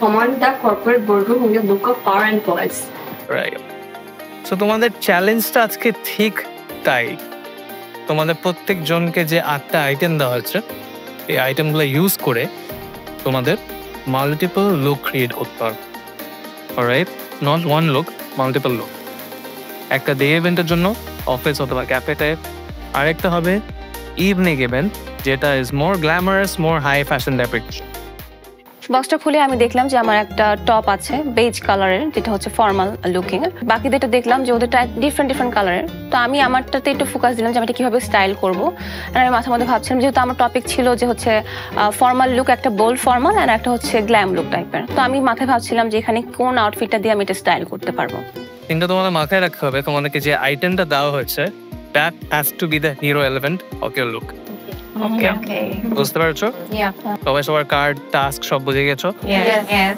command the corporate boardroom with a look of power and poise. Right. So তোমাদের চ্যালেঞ্জটা আজকে ঠিক তাই। তোমাদের প্রত্যেকজনকে যে 8টা আইটেম দেওয়া হচ্ছে, এই আইটেমগুলো ইউজ করে তোমাদের মাল্টিপল লুক ক্রিয়েট করতে হবে। Alright, not one look, multiple look. একটা ডে ইভেন্টের জন্য অফিস অথবা ক্যাফেতে, আরেকটা হবে ইভিনিং ইভেন্ট, যেটা is more glamorous, more high fashion টাইপের। বক্সটা খুলে আমি দেখলাম যে আমার একটা টপ আছে বেজ কালারের, যেটা হচ্ছে ফর্মাল লুকিং। বাকি যেটা দেখলাম যে ওদেরটা ডিফারেন্ট কালারের। তো আমি আমারটাতে একটু ফোকাস দিলাম যে আমি এটা কিভাবে স্টাইল করবো। আর আমি মাথার মধ্যে ভাবছিলাম, যেহেতু আমার টপিক ছিল যে হচ্ছে ফর্মাল লুক, একটা বোল্ড ফর্মাল আর একটা হচ্ছে গ্ল্যাম লুক টাইপের। তো আমি মাথায় ভাবছিলাম যে এখানে কোন আউটফিটটা দিয়ে আমি এটা স্টাইল করতে পারবো। কিন্তু তোমাদের মাথায় রাখতে হবে, তোমাদেরকে যে আইটেমটা দেওয়া হয়েছে, that has to B the hero element of your look. Okay. বুঝতে পারছো? Yeah. সবাই সবার কার্ড, টাস্ক সব বুঝে গেছো? Yes.